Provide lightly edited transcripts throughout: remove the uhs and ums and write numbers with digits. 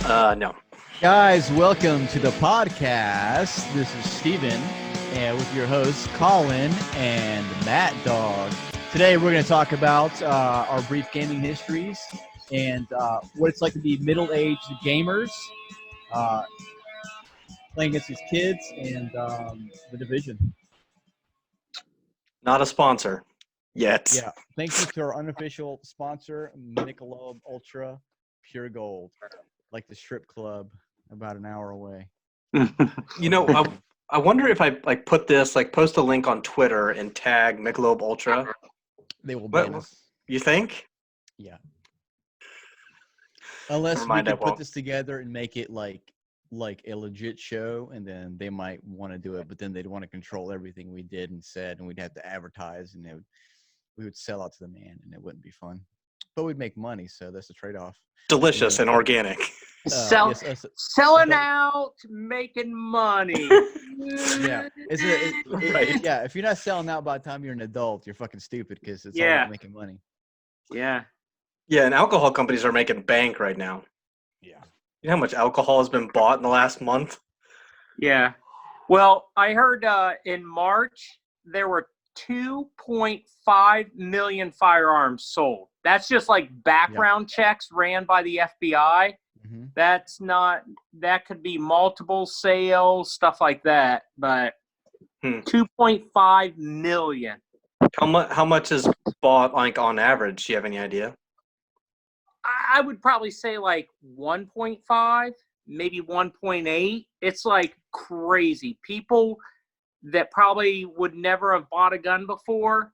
No. Guys, welcome to the podcast. This is Steven, and with your hosts, Colin and Matt Dog. Today, we're going to talk about our brief gaming histories and what it's like to be middle-aged gamers, playing against these kids, and the division. Not a sponsor yet. Yeah, thank you to our unofficial sponsor, Michelob Ultra Pure Gold, like the strip club about an hour away. You know, I wonder if I post a link on Twitter and tag Michelob Ultra. They will ban us. You think? Yeah. Unless we can put this together and make it like a legit show, and then they might want to do it, but then they'd want to control everything we did and said, and we'd have to advertise, and we would sell out to the man, and it wouldn't be fun. But we'd make money, so that's a trade-off. Delicious and organic. Selling out, making money. Yeah. Right. Yeah, if you're not selling out by the time you're an adult, you're fucking stupid because it's all about making money. Yeah. Yeah, and alcohol companies are making bank right now. Yeah. You know how much alcohol has been bought in the last month? Yeah. Well, I heard in March there were 2.5 million firearms sold. That's just like background checks ran by the FBI. Mm-hmm. That could be multiple sales, stuff like that. But 2.5 million. How much is bought like on average? Do you have any idea? I would probably say like 1.5, maybe 1.8. It's like crazy. People that probably would never have bought a gun before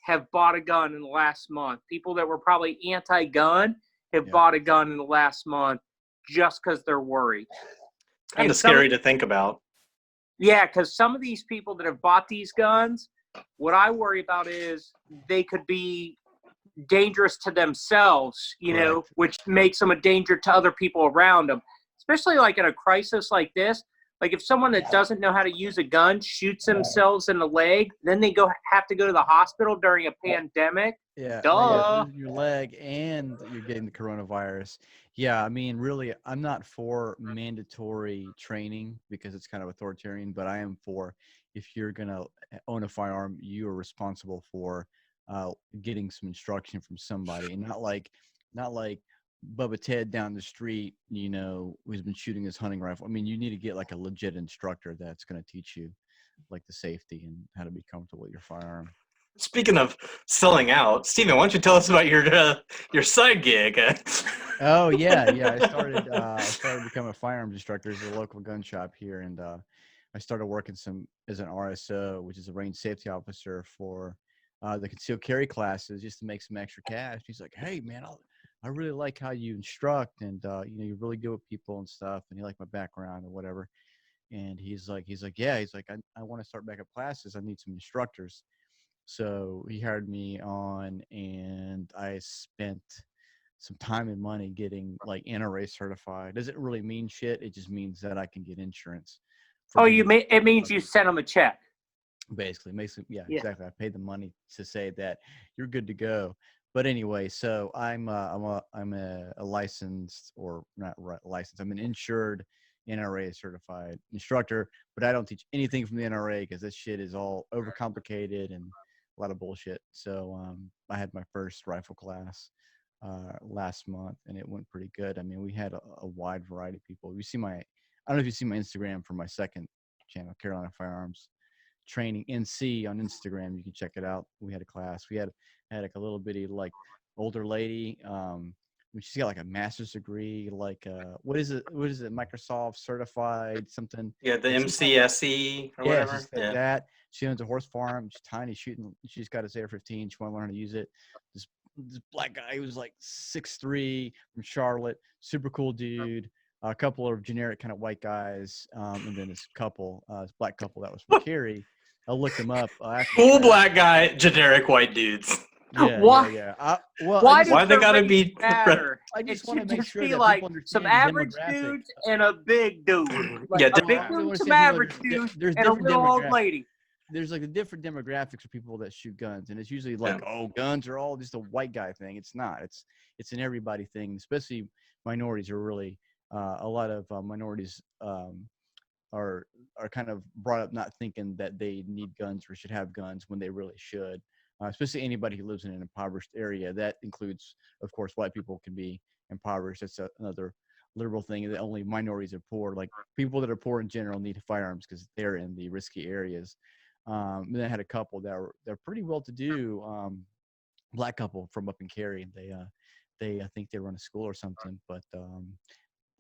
have bought a gun in the last month. People that were probably anti-gun have bought a gun in the last month just because they're worried. Kind of scary to think about. Yeah, because some of these people that have bought these guns, what I worry about is they could be dangerous to themselves, know, which makes them a danger to other people around them, especially like in a crisis like this. Like if someone that doesn't know how to use a gun shoots themselves in the leg, then they have to go to the hospital during a pandemic. Yeah. Duh. Your leg and you're getting the coronavirus. Yeah, I mean, really, I'm not for mandatory training because it's kind of authoritarian, but I am for if you're going to own a firearm, you are responsible for getting some instruction from somebody, and not like Bubba Ted down the street, who's been shooting his hunting rifle. I mean, you need to get like a legit instructor that's going to teach you like the safety and how to be comfortable with your firearm. Speaking of selling out, Steven, why don't you tell us about your side gig? Oh yeah. I started becoming a firearms instructor at a local gun shop here, and I started working as an RSO, which is a range safety officer for the concealed carry classes, just to make some extra cash. He's like, "Hey man, I really like how you instruct, and you're really good with people and stuff, and you like my background or whatever." And he's like, I want to start back up classes. I need some instructors. So he hired me on, and I spent some time and money getting like NRA certified. Doesn't really mean shit. It just means that I can get insurance. It means you sent them a check. Basically, exactly. I paid the money to say that you're good to go. But anyway, so I'm a licensed, or not licensed. I'm an insured NRA certified instructor, but I don't teach anything from the NRA because this shit is all overcomplicated and a lot of bullshit. So I had my first rifle class last month, and it went pretty good. I mean, we had a wide variety of people. I don't know if you see my Instagram for my second channel, Carolina Firearms Training NC on Instagram. You can check it out. We had a class. We had like a little bitty like older lady. She's got like a master's degree, like what is it? Microsoft certified something. Yeah, the MCSE or whatever. Like that. She owns a horse farm. She's tiny, shooting. She's got his AR-15. She want to learn how to use it. This black guy who was like 6'3" from Charlotte, super cool dude. A couple of generic kind of white guys, and then this black couple that was from Cary. I looked them up. Cool black guy, generic white dudes. Yeah. Why they gotta be? Matter? I just want to make sure that like people understand some average dudes and a big dude. Like a big dude, some average dudes, and a little old lady. There's like the different demographics of people that shoot guns, and it's usually like, guns are all just a white guy thing. It's not. It's an everybody thing. Especially minorities are really a lot of minorities are kind of brought up not thinking that they need guns or should have guns when they really should. Especially anybody who lives in an impoverished area. That includes, of course, white people can be impoverished. That's another liberal thing that only minorities are poor. Like people that are poor in general need firearms because they're in the risky areas. And then I had a couple that they're pretty well to do. Black couple from up in Cary. They I think they run a school or something, but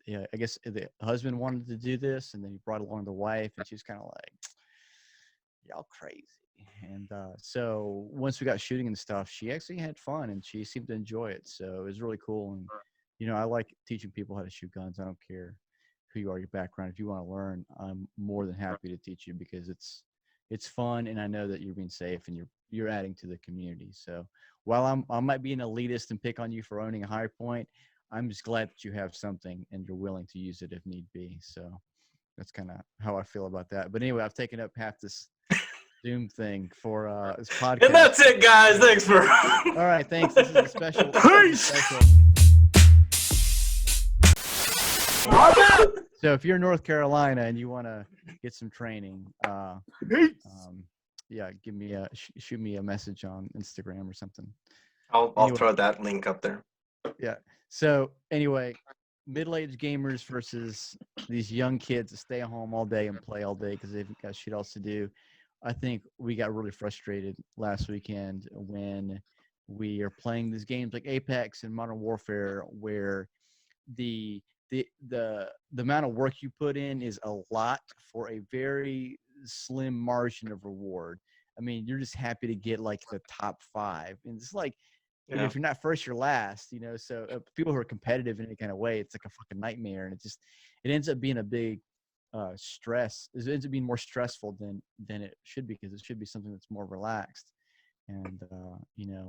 yeah, I guess the husband wanted to do this, and then he brought along the wife, and she was kind of like, y'all crazy. And so once we got shooting and stuff, she actually had fun, and she seemed to enjoy it. So it was really cool. And I like teaching people how to shoot guns. I don't care who you are, your background. If you want to learn, I'm more than happy to teach you because it's fun, and I know that you're being safe and you're adding to the community. So while I might be an elitist and pick on you for owning a high point, I'm just glad that you have something and you're willing to use it if need be. So that's kind of how I feel about that. But anyway, I've taken up half this Zoom thing for this podcast. And that's it, guys. Thanks for. All right, thanks. This is a special. So if you're in North Carolina and you want to get some training, yeah, give me shoot me a message on Instagram or something. I'll throw that link up there. Yeah. So anyway, middle-aged gamers versus these young kids that stay at home all day and play all day because they've got shit else to do. I think we got really frustrated last weekend when we are playing these games like Apex and Modern Warfare, where the amount of work you put in is a lot for a very slim margin of reward. I mean, you're just happy to get like the top 5, and it's like, if you're not first, you're last. So people who are competitive in any kind of way, it's like a fucking nightmare, and it ends up being a big stress. It ends up being more stressful than it should be because it should be something that's more relaxed. And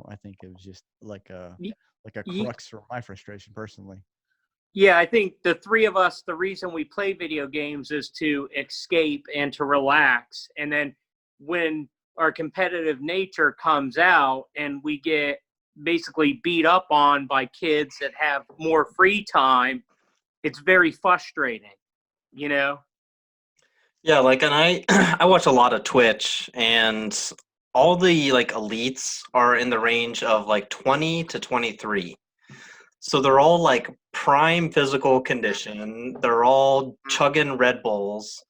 I think it was just like a crux for my frustration personally. Yeah, I think the three of us, the reason we play video games is to escape and to relax. And then when our competitive nature comes out and we get basically beat up on by kids that have more free time, it's very frustrating, Yeah, like, and I watch a lot of Twitch, and all the like elites are in the range of like 20 to 23. So they're all like prime physical condition. They're all chugging Red Bulls,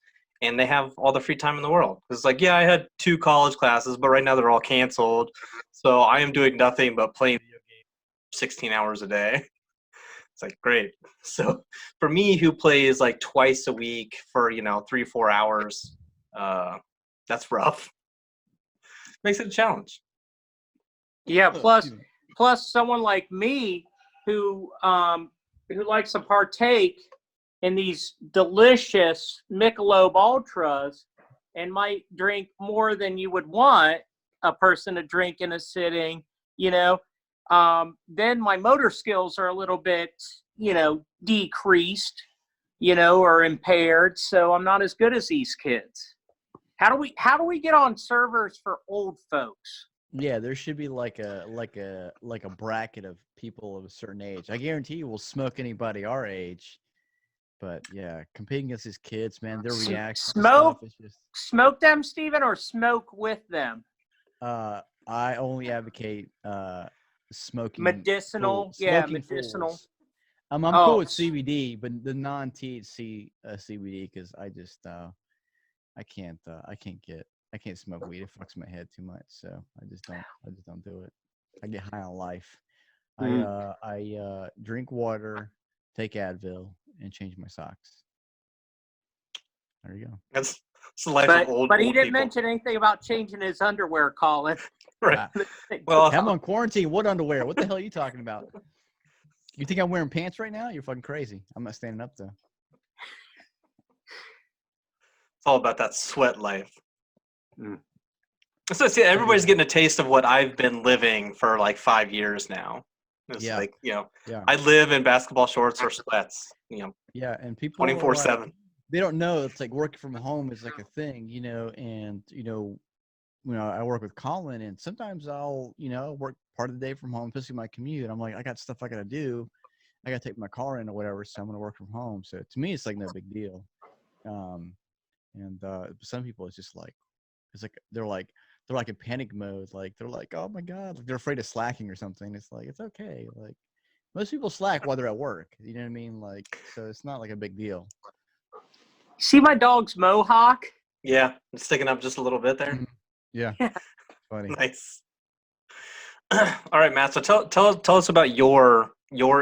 and they have all the free time in the world. It's like, yeah, I had 2 college classes, but right now they're all canceled. So I am doing nothing but playing video games 16 hours a day. It's like, great. So for me, who plays like twice a week for 3-4 hours, that's rough. Makes it a challenge. Yeah. Plus someone like me who likes to partake in these delicious Michelob Ultras and might drink more than you would want a person to drink in a sitting, then my motor skills are a little bit, decreased, or impaired. So I'm not as good as these kids. How do we get on servers for old folks? Yeah, there should be like a bracket of people of a certain age. I guarantee you we'll smoke anybody our age. But yeah, competing against these kids, man, their reaction to stuff is just smoke them, Steven, or smoke with them. I only advocate smoking medicinal. Medicinal. Fools. I'm cool with CBD, but the non-THC CBD because I just I can't smoke weed. It fucks my head too much, so I just don't do it. I get high on life. I drink water, take Advil, and change my socks. There you go. That's the life of old. But he didn't mention anything about changing his underwear, Colin. Right. Well, I'm on quarantine. What underwear? What the hell are you talking about? You think I'm wearing pants right now? You're fucking crazy. I'm not standing up though. It's all about that sweat life. So see, everybody's getting a taste of what I've been living for like 5 years now. It's like, I live in basketball shorts or sweats, Yeah, and people 24/7. They don't know it's like working from home is like a thing, and I work with Colin, and sometimes I'll, work part of the day from home, especially my commute. I'm like, I got stuff I got to do. I got to take my car in or whatever, so I'm going to work from home. So to me, it's like no big deal. And some people, it's just like, it's like they're like in panic mode. Like they're like, oh my god, like they're afraid of slacking or something. It's like it's okay. Like most people slack while they're at work. You know what I mean? Like so, it's not like a big deal. See my dog's mohawk? Yeah, it's sticking up just a little bit there. Yeah, funny. Nice. All right, Matt. So tell us about your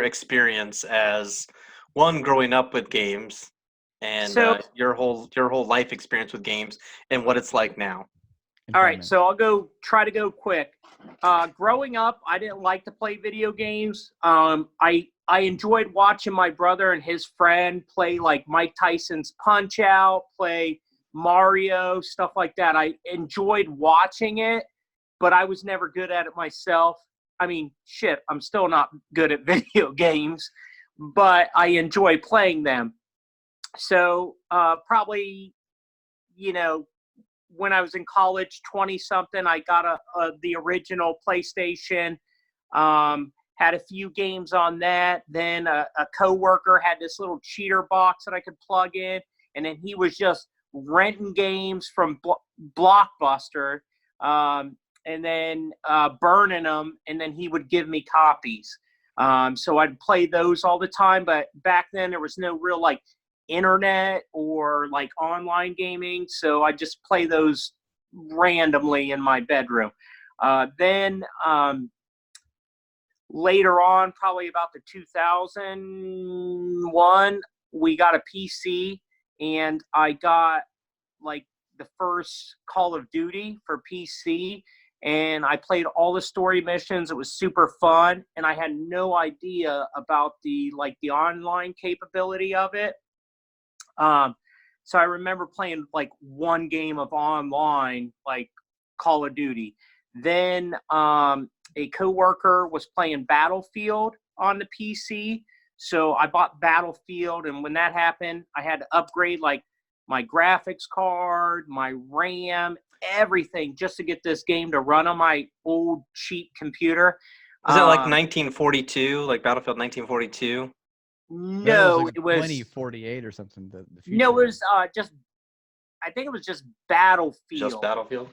experience as one growing up with games, and So- your whole life experience with games, and what it's like now. All right, so I'll try to go quick. Growing up, I didn't like to play video games. I enjoyed watching my brother and his friend play like Mike Tyson's Punch Out, play Mario, stuff like that. I enjoyed watching it, but I was never good at it myself. I mean, shit, I'm still not good at video games, but I enjoy playing them. So probably, when I was in college, 20-something, I got the original PlayStation, had a few games on that. Then a coworker had this little cheater box that I could plug in, and then he was just renting games from Blockbuster, and then burning them, and then he would give me copies. So I'd play those all the time, but back then there was no real like internet or like online gaming, so I just play those randomly in my bedroom. Then later on, probably about the 2001, we got a PC, and I got like the first Call of Duty for PC, and I played all the story missions. It was super fun, and I had no idea about the online capability of it. So I remember playing like one game of online, like Call of Duty. Then a coworker was playing Battlefield on the PC. So I bought Battlefield, and when that happened, I had to upgrade like my graphics card, my RAM, everything just to get this game to run on my old cheap computer. Was it like 1942, like Battlefield 1942? No, it was 2048 or something. The future. No, it was I think it was just Battlefield. Just Battlefield?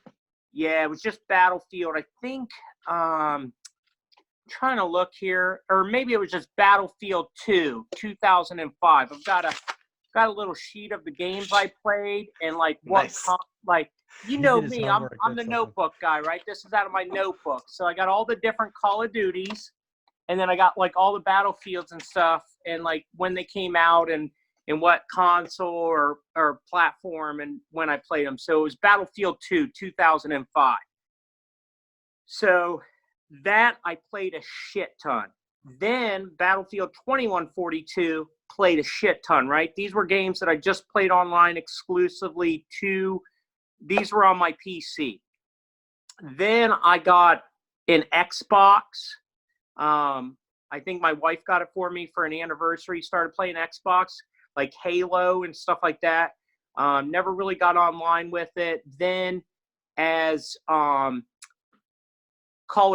Yeah, it was just Battlefield. I think trying to look here, or maybe it was just Battlefield 2, 2005. I've got a little sheet of the games I played and like what Nice. you know did his me, homework, I'm the that's notebook guy, right? This is out of my notebook. So I got all the different Call of Duties, and then I got like all the Battlefields and stuff, and like when they came out and what console or platform and when I played them. So it was Battlefield 2, 2005. So that I played a shit ton. Then Battlefield 2142 played a shit ton, right? These were games that I just played online exclusively these were on my PC. Then I got an Xbox. I think my wife got it for me for an anniversary, started playing Xbox, like Halo and stuff like that. Never really got online with it. Then as Call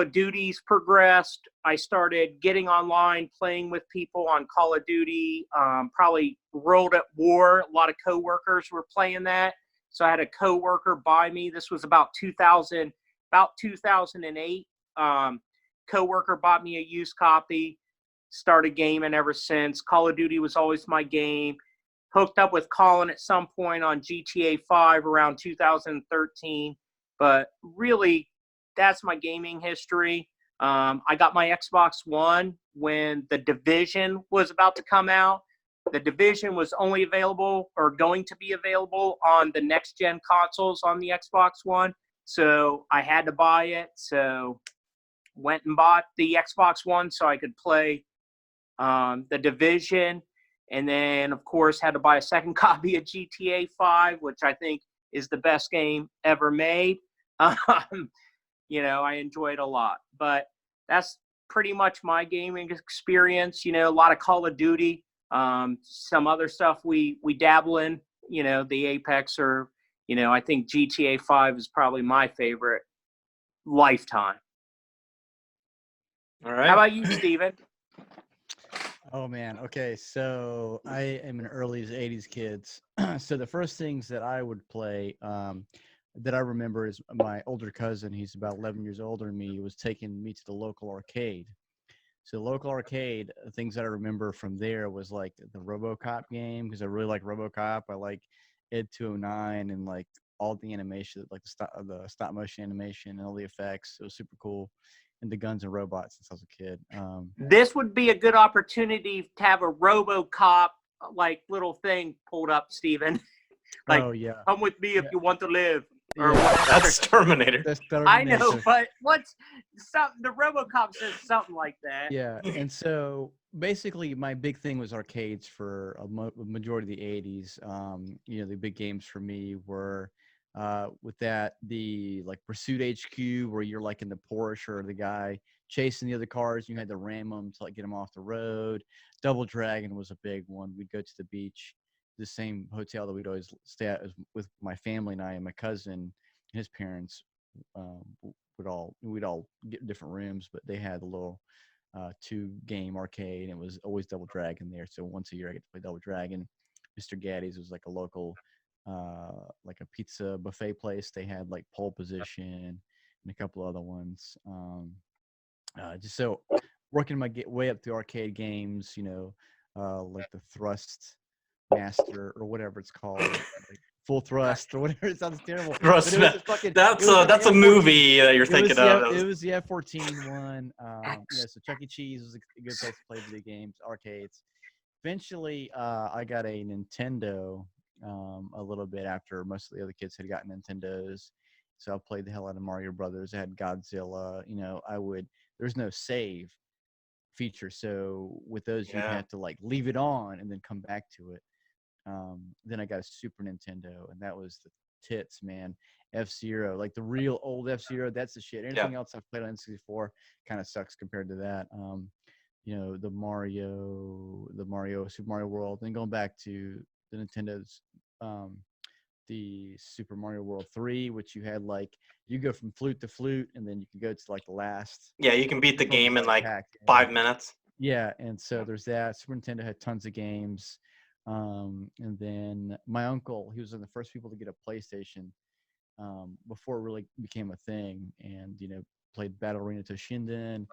of Duty's progressed, I started getting online, playing with people on Call of Duty, probably World at War. A lot of coworkers were playing that. So I had a coworker buy me. This was about 2008. Coworker bought me a used copy, started gaming ever since. Call of Duty was always my game. Hooked up with Colin at some point on GTA 5 around 2013. But really, that's my gaming history. I got my Xbox One when The Division was about to come out. The Division was only available or going to be available on the next-gen consoles on the Xbox One. So I had to buy it. So went and bought the Xbox One so I could play The Division. And then, of course, had to buy a second copy of GTA 5, which I think is the best game ever made. You know, I enjoy it a lot. But that's pretty much my gaming experience. You know, a lot of Call of Duty. Some other stuff we dabble in, you know, the Apex or, you know, I think GTA 5 is probably my favorite lifetime. All right. How about you, Steven? Oh man. Okay, so I am an early '80s kids. So the first things that I would play, that I remember is my older cousin. He's about 11 years older than me. Was taking me to the local arcade. So the local arcade, things that I remember from there was like the RoboCop game because I really like RoboCop. I like Ed 209 and like all the animation, like the stop motion animation and all the effects. It was super cool. And the guns and robots since I was a kid. This would be a good opportunity to have a RoboCop like little thing pulled up, Steven. Like, Oh yeah, come with me if yeah. you want to live. Or Yeah. whatever. That's Terminator. That's I know, Terminator. but what's something? The RoboCop says something like that. Yeah, and so basically, my big thing was arcades for a majority of the '80s. The big games for me were with that the like Pursuit HQ, where you're like in the Porsche or the guy chasing the other cars. You had to ram them to like get them off the road. Double Dragon was a big one. We'd go to the beach, the same hotel that we'd always stay at with my family and I and my cousin and his parents. We'd all get different rooms, but they had a little 2 game arcade, and it was always Double Dragon there. So once a year I get to play Double Dragon. Mr. Gaddy's was like a local, like a pizza buffet place. They had like Pole Position and a couple other ones. Just so working my way up through arcade games, like the Thrust Master or whatever it's called, like Full Thrust or whatever. It sounds terrible, but it was a fucking. That's It was that's a F14. movie that you're thinking of. It was the F14 one. So Chuck E. Cheese was a good place to play video games, arcades. Eventually, I got a Nintendo a little bit after most of the other kids had gotten Nintendos. So I played the hell out of Mario Brothers. I had Godzilla. There's no save feature. So with those, you Yeah. had to like leave it on and then come back to it. Then I got a Super Nintendo, and that was the tits, man. F-Zero, like the real old F-Zero, that's the shit. Anything else I've played on N64 kind of sucks compared to that. The Mario, Super Mario World, then going back to the Nintendo's, the Super Mario World 3, which you had like you go from flute to flute, and then you can go to like the last. Yeah, you can beat the game in like pack. 5 minutes. Yeah, and so there's that. Super Nintendo had tons of games. And then my uncle, he was one of the first people to get a PlayStation before it really became a thing, and played Battle Arena Toshinden.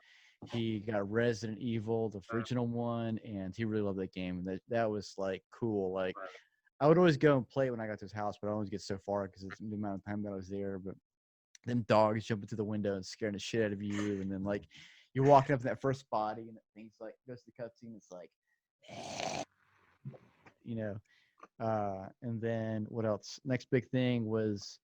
He got Resident Evil, the original one, and he really loved that game. And that was like cool. Like I would always go and play when I got to his house, but I always get so far because it's the amount of time that I was there. But them dogs jumping through the window and scaring the shit out of you, and then like you're walking up in that first body, and things like goes to the cutscene. It's like, and then what else? Next big thing was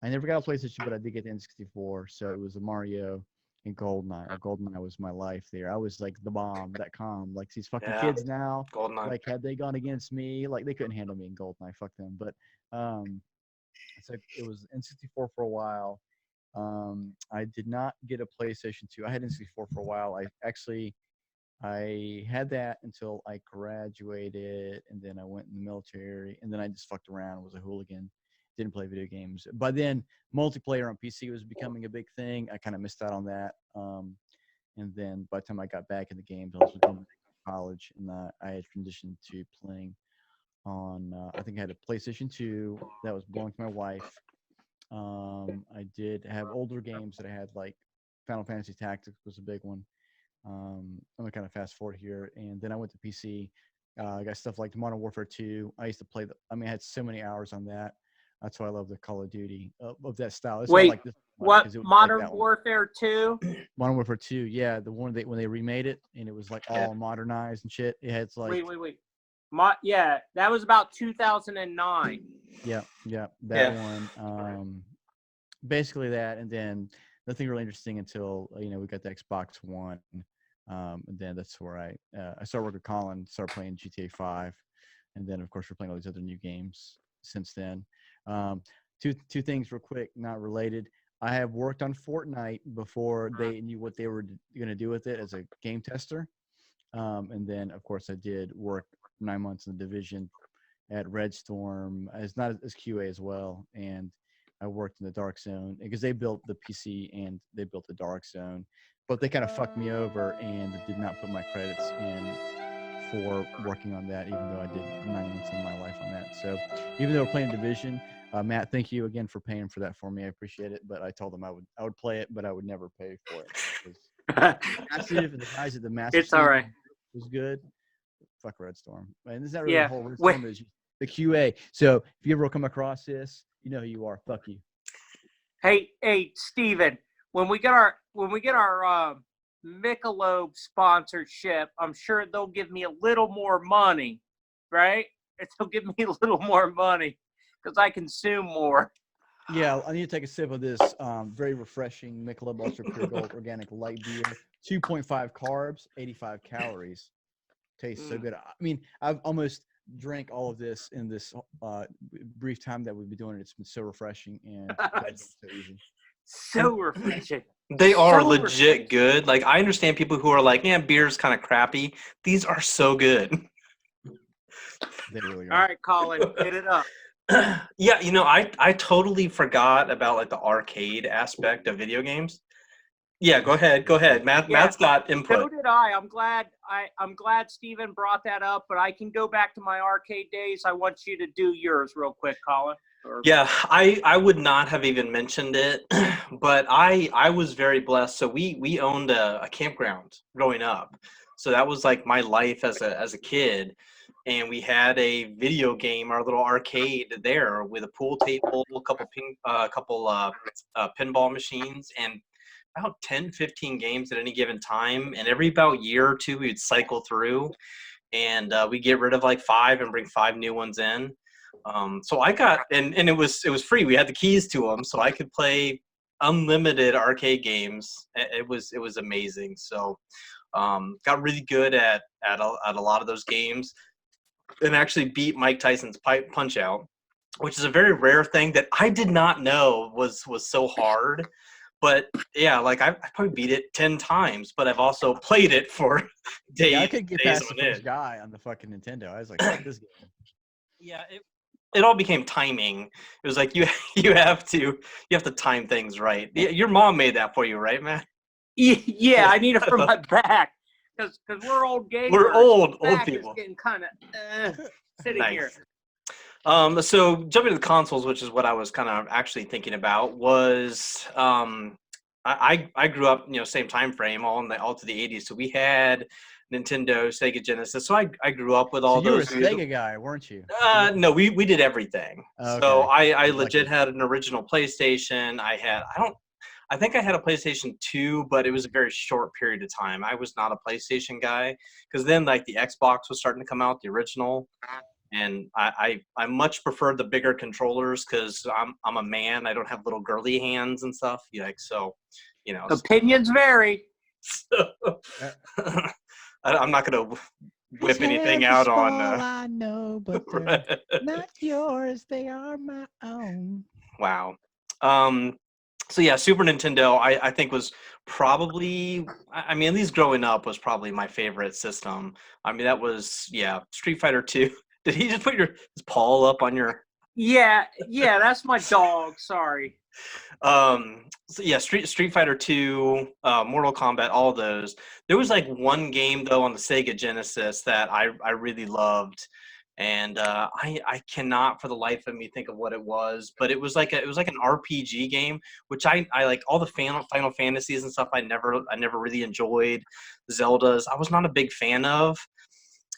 I never got a PlayStation, but I did get the N64. So it was a Mario and GoldenEye. GoldenEye was my life there. I was like the bomb.com. Like these fucking kids now, GoldenEye. like had they gone against me, like they couldn't handle me in GoldenEye. Fuck them. But so it was N64 for a while. I did not get a PlayStation 2. I had N64 for a while. I had that until I graduated, and then I went in the military, and then I just fucked around and was a hooligan. Didn't play video games. By then, multiplayer on PC was becoming a big thing. I kind of missed out on that. And then by the time I got back in the games, I was going to college, and I had transitioned to playing on, I think I had a PlayStation 2 that was belonging to my wife. I did have older games that I had, like Final Fantasy Tactics was a big one. I'm gonna kind of fast forward here, and then I went to PC. I got stuff like Modern Warfare 2. I used to play I had so many hours on that. That's why I love the Call of Duty of that style. That's Wait, like this, what? Modern like Warfare 2? Modern Warfare 2, yeah, the one when they remade it and it was like all modernized and shit. It had like wait. Yeah, that was about 2009. Yeah, that one. Basically that, and then nothing really interesting until we got the Xbox One, and then that's where I started working with Colin, started playing GTA 5, and then of course we're playing all these other new games since then. Two things real quick, not related. I have worked on Fortnite before they knew what they were going to do with it as a game tester, and then of course I did work 9 months in the Division at Red Storm as not as QA as well, and I worked in the Dark Zone because they built the PC and they built the Dark Zone, but they kind of fucked me over and did not put my credits in for working on that, even though I did 9 months of my life on that. So even though we're playing Division, Matt, thank you again for paying for that for me. I appreciate it. But I told them I would play it, but I would never pay for it. Massive, the guys at the Massive It's all right. was good. Fuck Red Storm. And it's not really Yeah. the whole Red Storm, is the QA. So if you ever come across this, you know who you are. Fuck you. Hey, Steven, when we get our Michelob sponsorship, I'm sure they'll give me a little more money, right? They'll give me a little more money because I consume more. Yeah, I need to take a sip of this very refreshing Michelob Ultra Pure Gold Organic Light Beer. 2.5 carbs, 85 calories. Tastes so good. I mean, I've almost drank all of this in this brief time that we've been doing it. It's been so refreshing and so easy. So refreshing. They are So legit good. Like, I understand people who are like, yeah, beer's kind of crappy. These are so good. They really are. All right, Colin, hit it up. Yeah, I totally forgot about like the arcade aspect of video games. Yeah, go ahead. Matt's got input. So did I. I'm glad Steven brought that up, but I can go back to my arcade days. I want you to do yours real quick, Colin. Yeah, I would not have even mentioned it, but I was very blessed. So we owned a campground growing up. So that was like my life as a kid. And we had a video game, our little arcade there with a pool table, a couple pinball machines, and about 10, 15 games at any given time. And every about year or two, we'd cycle through, and we get rid of like 5 and bring 5 new ones in. So I got, and it was free. We had the keys to them, so I could play unlimited arcade games. It was amazing. So got really good at a lot of those games, and actually beat Mike Tyson's Punch Out, which is a very rare thing that I did not know was so hard. But yeah, like I probably beat it 10 times, but I've also played it for days. Yeah, I could get past the first guy on the fucking Nintendo. I was like, fuck this game. Yeah, it all became timing. It was like you have to time things right. Your mom made that for you, right, man? Yeah, I need it for my back because we're old gamers. We're old Is people. getting kind of sitting Nice. here. So jumping to the consoles, which is what I was kind of actually thinking about, was I grew up, same time frame, all to the 80s. So we had Nintendo, Sega Genesis. So I grew up with all those. You were a Sega guy, weren't you? No, we did everything. Okay. So I legit had an original PlayStation. I think I had a PlayStation 2, but it was a very short period of time. I was not a PlayStation guy because then like the Xbox was starting to come out, the original. And I much preferred the bigger controllers because I'm a man. I don't have little girly hands and stuff. Opinions vary. So, I'm not gonna whip anything out on. I know, but they're not yours. They are my own. Wow. So yeah, Super Nintendo I think was probably, at least growing up, was probably my favorite system. That was Street Fighter 2. Did he just put his paw up on your? Yeah, that's my dog. Sorry. So yeah, Street Fighter 2, Mortal Kombat, all those. There was like one game though on the Sega Genesis that I really loved, and I cannot for the life of me think of what it was, but it was like an RPG game, which I like all the Final Fantasies and stuff. I never really enjoyed. Zeldas, I was not a big fan of.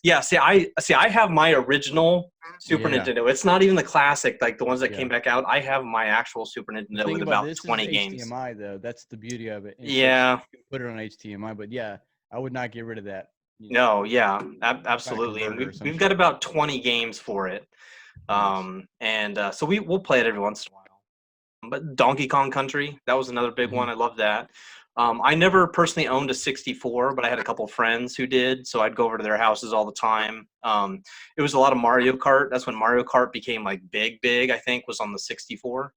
Yeah, I have my original Super Nintendo. It's not even the classic, like the ones that came back out. I have my actual Super Nintendo with about 20 games. HDMI though, that's the beauty of it. Yeah, you can put it on HDMI, but yeah, I would not get rid of that. No, yeah, absolutely. And we've got about 20 games for it, so we'll play it every once in a while. But Donkey Kong Country, that was another big one. I love that. I never personally owned a 64, but I had a couple of friends who did, so I'd go over to their houses all the time. It was a lot of Mario Kart. That's when Mario Kart became like big, I think, was on the 64.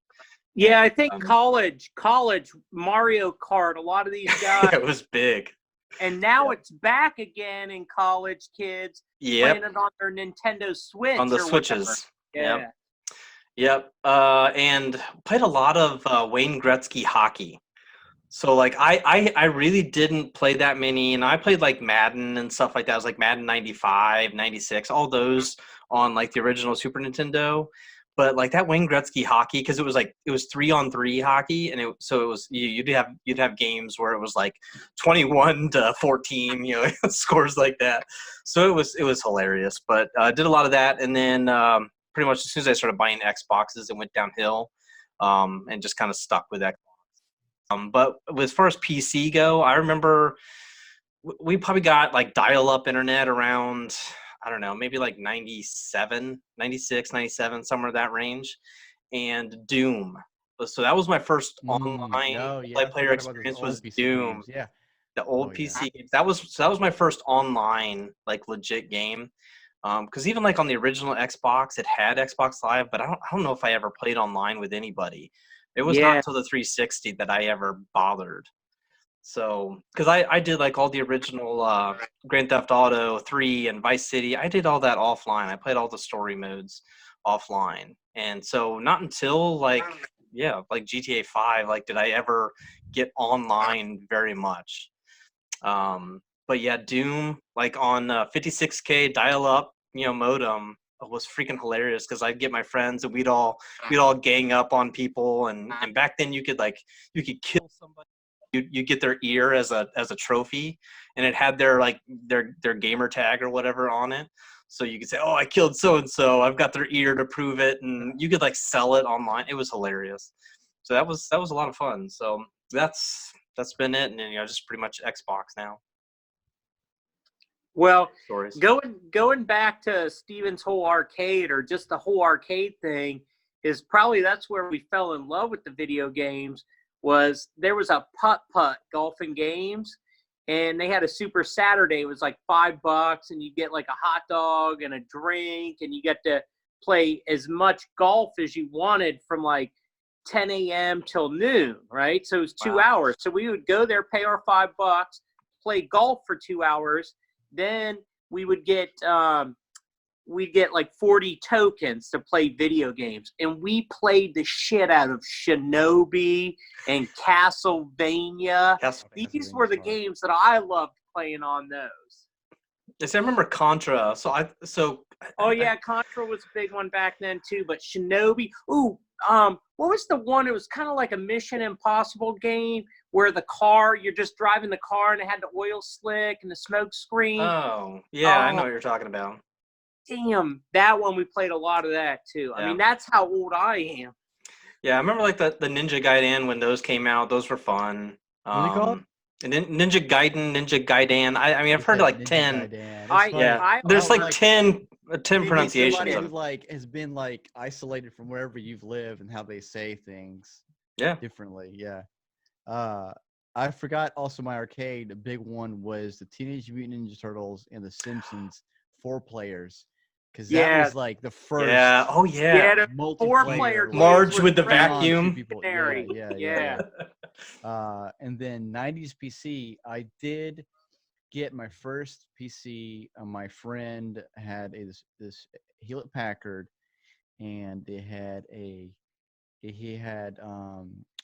Yeah, I think college Mario Kart, a lot of these guys. It was big. And now it's back again in college kids playing it on their Nintendo Switch. On the Switches. Yeah. Yep. And played a lot of Wayne Gretzky hockey. So like I really didn't play that many, and I played like Madden and stuff like that. It was like Madden 95, 96, all those on like the original Super Nintendo. But like that Wayne Gretzky hockey, because it was 3-on-3 hockey, and it was you'd have games where it was like 21-14, scores like that. So it was hilarious. But I did a lot of that, and then pretty much as soon as I started buying Xboxes, it went downhill, and just kind of stuck with that. But as far as PC go, I remember we probably got like dial-up internet around, I don't know, maybe like 97, 96, 97, somewhere in that range. And Doom. So that was my first online Oh yeah, I multiplayer forgot about those experience old was PC Doom. games. Yeah. The old Oh, yeah. PC games. That was my first online like legit game. Because even like on the original Xbox, it had Xbox Live, but I don't know if I ever played online with anybody. It was not Yeah. until the 360 that I ever bothered. So, because I did like all the original Grand Theft Auto 3 and Vice City, I did all that offline. I played all the story modes offline, and so not until like GTA 5 like did I ever get online very much. But yeah, Doom like on 56K dial up modem was freaking hilarious because I'd get my friends and we'd all gang up on people, and back then you could kill somebody. You get their ear as a trophy, and it had their like their gamer tag or whatever on it. So you could say, "Oh, I killed so and so. I've got their ear to prove it," and you could like sell it online. It was hilarious. So that was a lot of fun. So that's been it, and then just pretty much Xbox now. Well, Stories. going back to Steven's whole arcade, or just the whole arcade thing, is probably that's where we fell in love with the video games. Was there was a putt golf and games, and they had a Super Saturday. It was like $5, and you get like a hot dog and a drink, and you get to play as much golf as you wanted from like 10 a.m. till noon, right? So it was 2 hours. So we would go there, pay our $5, play golf for 2 hours. Then we would get we'd get like 40 tokens to play video games, and we played the shit out of Shinobi and Castlevania. These were the games that I loved playing on those. Yes, I remember Contra. Oh yeah, Contra was a big one back then too. But Shinobi, what was the one? It was kind of like a Mission Impossible game where you're just driving the car and it had the oil slick and the smoke screen. Oh, yeah, I know what you're talking about. Damn, that one, we played a lot of that too. Yeah. I mean, that's how old I am. Yeah, I remember like the Ninja Gaiden when those came out. Those were fun. What are they called? And then Ninja Gaiden. I mean, I've heard like 10. There's like 10 pronunciations of like has been like isolated from wherever you've lived and how they say things. Yeah. Differently. Yeah. I forgot also my arcade. A big one was the Teenage Mutant Ninja Turtles and the Simpsons 4 players. Because that was like the first. Yeah. Oh yeah. The 4-player Marge with the vacuum. Yeah. And then 90s PC, I did get my first PC. My friend had this Hewlett Packard, and it had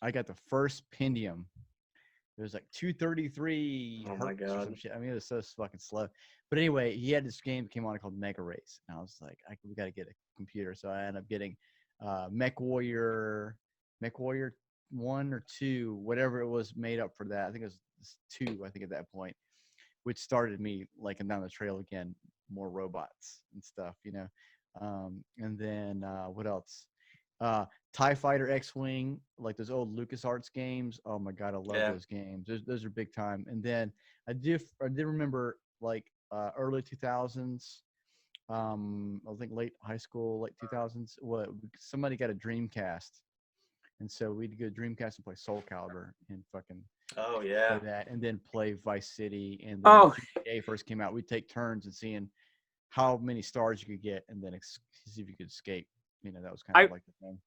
I got the first Pentium. It was like 233 hertz or some shit. I mean, it was so fucking slow. But anyway, he had this game that came on called Mega Race, and I was like, we got to get a computer. So I ended up getting Mech Warrior 1 or 2, whatever it was made up for that. I think it was 2. I think at that point, which started me like down the trail again, more robots and stuff, And then what else? TIE Fighter X-Wing, like those old LucasArts games. Oh my God, I love those games. Those are big time. And then I did remember like early 2000s. I think late high school, late 2000s. Somebody got a Dreamcast, and so we'd go Dreamcast and play Soul Calibur and fucking play that, and then play Vice City. And then when GTA first came out, we'd take turns and seeing how many stars you could get, and then see if you could escape. That was kind of like the thing.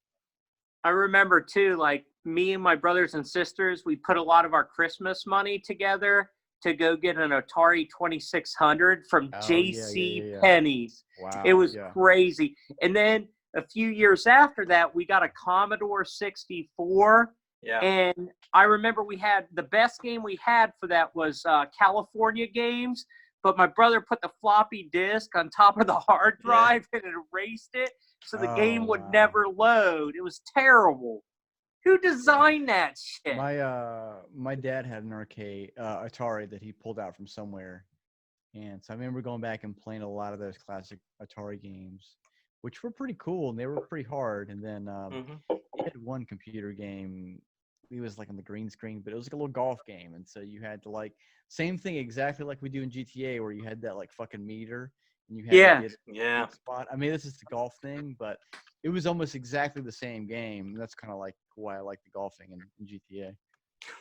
I remember too, like me and my brothers and sisters, we put a lot of our Christmas money together to go get an Atari 2600 from J.C. Penney's. Wow. It was crazy. And then a few years after that, we got a Commodore 64, Yeah. And I remember the best game we had for that was California Games, but my brother put the floppy disk on top of the hard drive and it erased it, so the game would never load. It was terrible. Who designed that shit? My dad had an arcade Atari that he pulled out from somewhere, and so I remember going back and playing a lot of those classic Atari games, which were pretty cool and they were pretty hard. And then he had one computer game. It was like on the green screen, but it was like a little golf game, and so you had to like same thing exactly like we do in GTA, where you had that like fucking meter and you had to get spot. I mean, this is the golf thing, but it was almost exactly the same game. And that's kind of like why I like the golfing in GTA.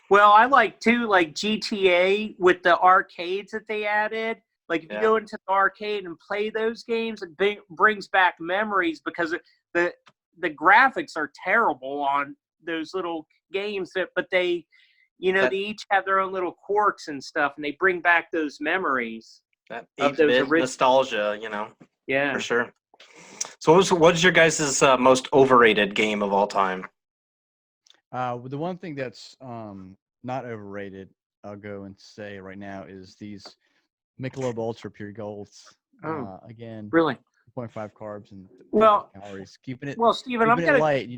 Well, I like too, like GTA with the arcades that they added. Like if you go into the arcade and play those games, it brings back memories because the graphics are terrible on those little games. But they, they each have their own little quirks and stuff, and they bring back those memories. That 8-bit nostalgia, Yeah, for sure. So, what's your guys' most overrated game of all time? The one thing that's not overrated, I'll go and say right now, is these Michelob Ultra Pure Golds. Again, really 0.5 carbs and calories. Keeping it Steven, light,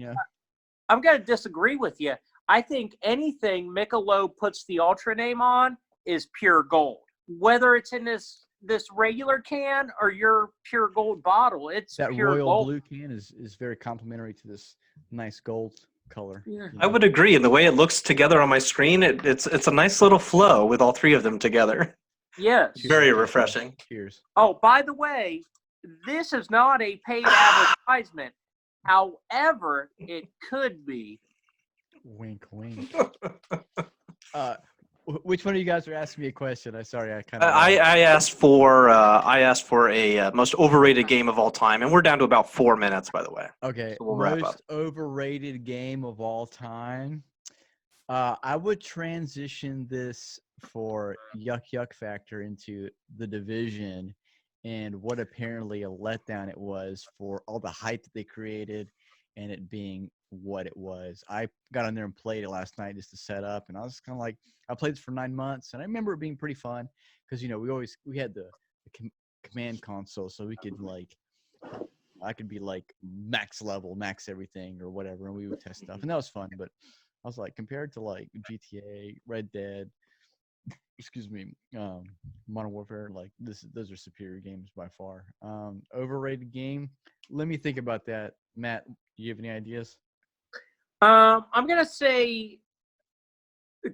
I'm gonna disagree with you. I think anything Michelob puts the Ultra name on is pure gold. Whether it's in this regular can or your pure gold bottle, it's that pure royal gold. Blue can is very complimentary to this nice gold color. Yeah. I would agree. And the way it looks together on my screen, it's a nice little flow with all three of them together. Yes. Very refreshing. Cheers. Oh, by the way, this is not a paid advertisement. However, it could be. Wink, wink. Which one of you guys are asking me a question? I asked for a most overrated game of all time, and we're down to about 4 minutes, by the way. Okay, so we'll wrap up. Most overrated game of all time. I would transition this for Yuck Factor into The Division, and what apparently a letdown it was for all the hype that they created, and it being what it was. I got on there and played it last night just to set up, and I was kind of like, I played this for 9 months, and I remember it being pretty fun because we had the command console, so we could I could be like max level, max everything or whatever, and we would test stuff, and that was fun. But I was like, compared to like GTA, Red Dead, Modern Warfare, like those are superior games by far. Overrated game. Let me think about that. Matt, do you have any ideas? I'm gonna say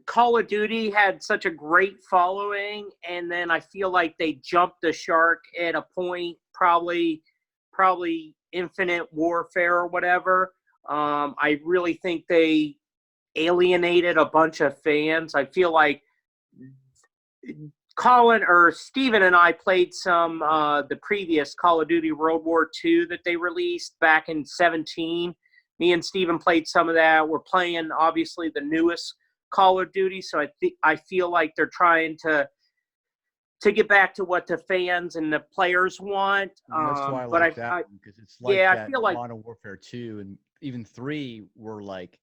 Call of Duty had such a great following, and then I feel like they jumped the shark at a point, probably Infinite Warfare or whatever. I really think they alienated a bunch of fans. I feel like Colin or Steven and I played some the previous Call of Duty World War II that they released back in 2017. Me and Steven played some of that. We're playing obviously the newest Call of Duty, so I feel like they're trying to get back to what the fans and the players want. That's why I like that one, because it's like I feel like Modern Warfare 2 and even 3 were like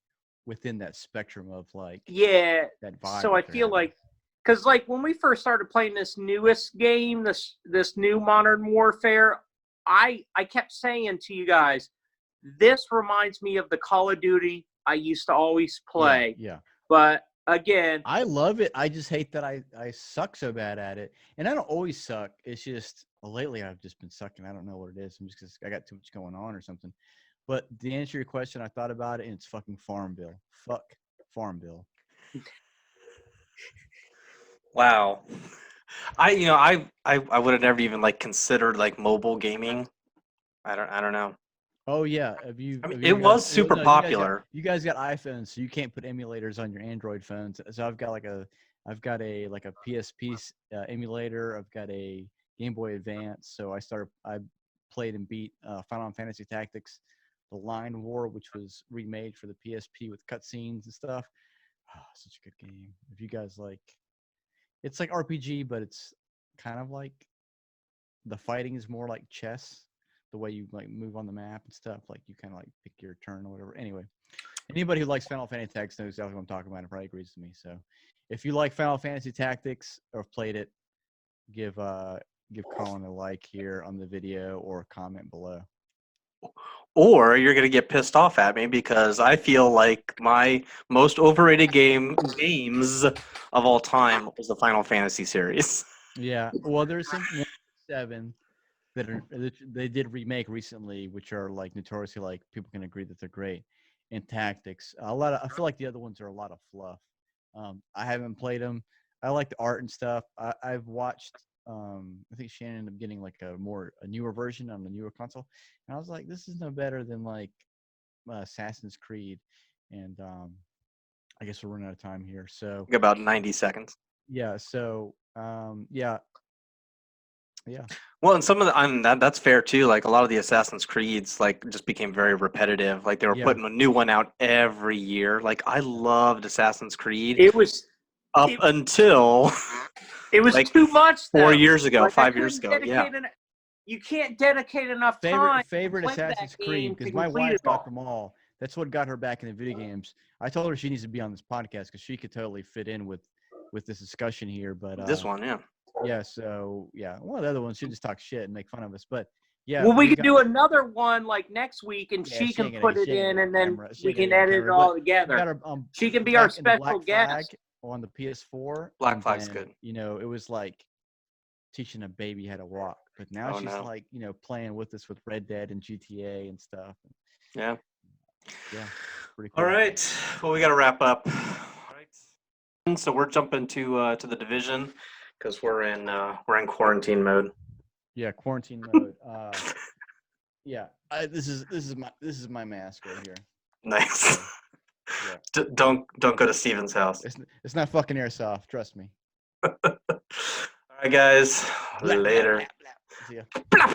within that spectrum of like that vibe. So I feel like, because like when we first started playing this newest game, this new Modern Warfare, I kept saying to you guys, this reminds me of the Call of Duty I used to always play. Yeah. But again, I love it. I just hate that I suck so bad at it. And I don't always suck. It's just lately I've just been sucking. I don't know what it is. I got too much going on or something. But to answer your question, I thought about it, and it's fucking Farmville. Fuck Farmville. Wow. I would have never even like considered like mobile gaming. I don't know. Oh yeah, it was super popular. You guys got iPhones, so you can't put emulators on your Android phones. So I've got a PSP emulator. I've got a Game Boy Advance. So I played and beat Final Fantasy Tactics, The Line War, which was remade for the PSP with cutscenes and stuff. Oh, such a good game. If you guys like, it's like RPG, but it's kind of like the fighting is more like chess. The way you like move on the map and stuff, like you kind of like pick your turn or whatever. Anyway, Anybody who likes Final Fantasy Tactics knows exactly what I'm talking about and probably agrees with me. So, if you like Final Fantasy Tactics or have played it, give Colin a like here on the video or comment below. Or you're gonna get pissed off at me because I feel like my most overrated games of all time was the Final Fantasy series. Yeah, well, there's some 7 that they did remake recently, which are like notoriously like people can agree that they're great. In Tactics, I feel like the other ones are a lot of fluff. I haven't played them. I like the art and stuff. I've watched. I think Shannon ended up getting like a newer version on the newer console, and I was like, this is no better than like Assassin's Creed. And I guess we're running out of time here, so About 90 seconds. yeah. So yeah. Well, and some of the that's fair too. Like a lot of the Assassin's Creeds, like just became very repetitive. Like they were putting a new one out every year. Like I loved Assassin's Creed. It was until it was like too much. 4 years ago, like, 5 years ago. Yeah. You can't dedicate enough time. Favorite Assassin's Creed because my wife got them all. That's what got her back in the video games. I told her she needs to be on this podcast because she could totally fit in with this discussion here. But this one, yeah. Yeah, so yeah, one of the other ones she just talk shit and make fun of us, but yeah. Well, we could do another one like next week, and she can put it in, and then we can edit it all together. She can be our special guest on the PS4. Black Flag's good. You know, it was like teaching a baby how to walk, but now she's like, you know, playing with us with Red Dead and GTA and stuff. Yeah. Yeah. Pretty cool. All right. Well, we got to wrap up. All right. So we're jumping to the Division. Because we're in quarantine mode. Yeah, quarantine mode. Yeah, this is my mask right here. Nice. So, yeah. Don't go to Steven's house. It's not fucking airsoft. Trust me. All right, guys. Later. Blah, blah, blah. See ya. Blah, blah.